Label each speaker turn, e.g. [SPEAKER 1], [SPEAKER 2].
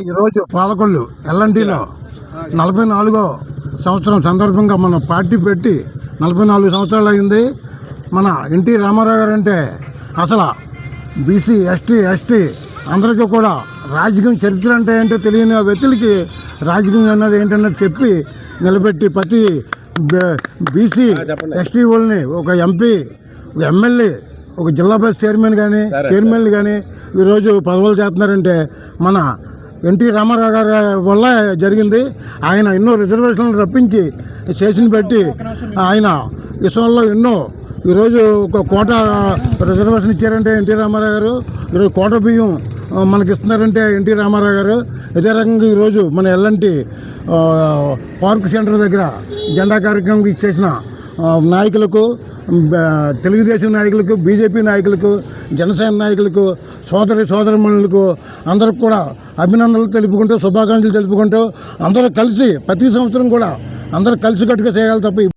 [SPEAKER 1] ఈరోజు పాలకొల్లు ఎల్ఎన్టీలో 44వ సంవత్సరం సందర్భంగా మన పార్టీ పెట్టి 44 సంవత్సరాలు అయింది. మన ఎన్టీ రామారావు గారు అంటే అసలు బీసీ ఎస్టీ అందరికీ కూడా రాజకీయం చరిత్ర అంటే ఏంటో తెలియని వ్యక్తులకి రాజకీయం అన్నది ఏంటన్నది చెప్పి నిలబెట్టి ప్రతి బీసీ ఎస్టీ వాళ్ళని ఒక ఎంపీ, ఒక ఎమ్మెల్యే, ఒక జిల్లా పరిషత్ చైర్మన్ కానీ ఈరోజు పదవులు చేస్తున్నారంటే మన ఎన్టీ రామారావు గారి వల్ల జరిగింది. ఆయన ఎన్నో రిజర్వేషన్లు రప్పించి చేసిన బట్టి ఆయన విషయంలో ఎన్నో ఈరోజు ఒక కోట రిజర్వేషన్ ఇచ్చారంటే ఎన్టీ రామారావు గారు, ఈరోజు కోట బియ్యం మనకి ఇస్తున్నారంటే ఎన్టీ రామారావు గారు. ఇదే రకంగా ఈరోజు మన ఎల్ఎన్టీ పార్క్ సెంటర్ దగ్గర జెండా కార్యక్రమం ఇచ్చేసిన నాయకులకు, తెలుగుదేశం నాయకులకు, బీజేపీ నాయకులకు, జనసేన నాయకులకు, సోదరమణులకు అందరికి కూడా అభినందనలు తెలుపుకుంటూ, శుభాకాంక్షలు తెలుపుకుంటూ అందరూ కలిసి ప్రతి సంవత్సరం కూడా అందరూ కలిసికట్టుగా చేయాలి తప్ప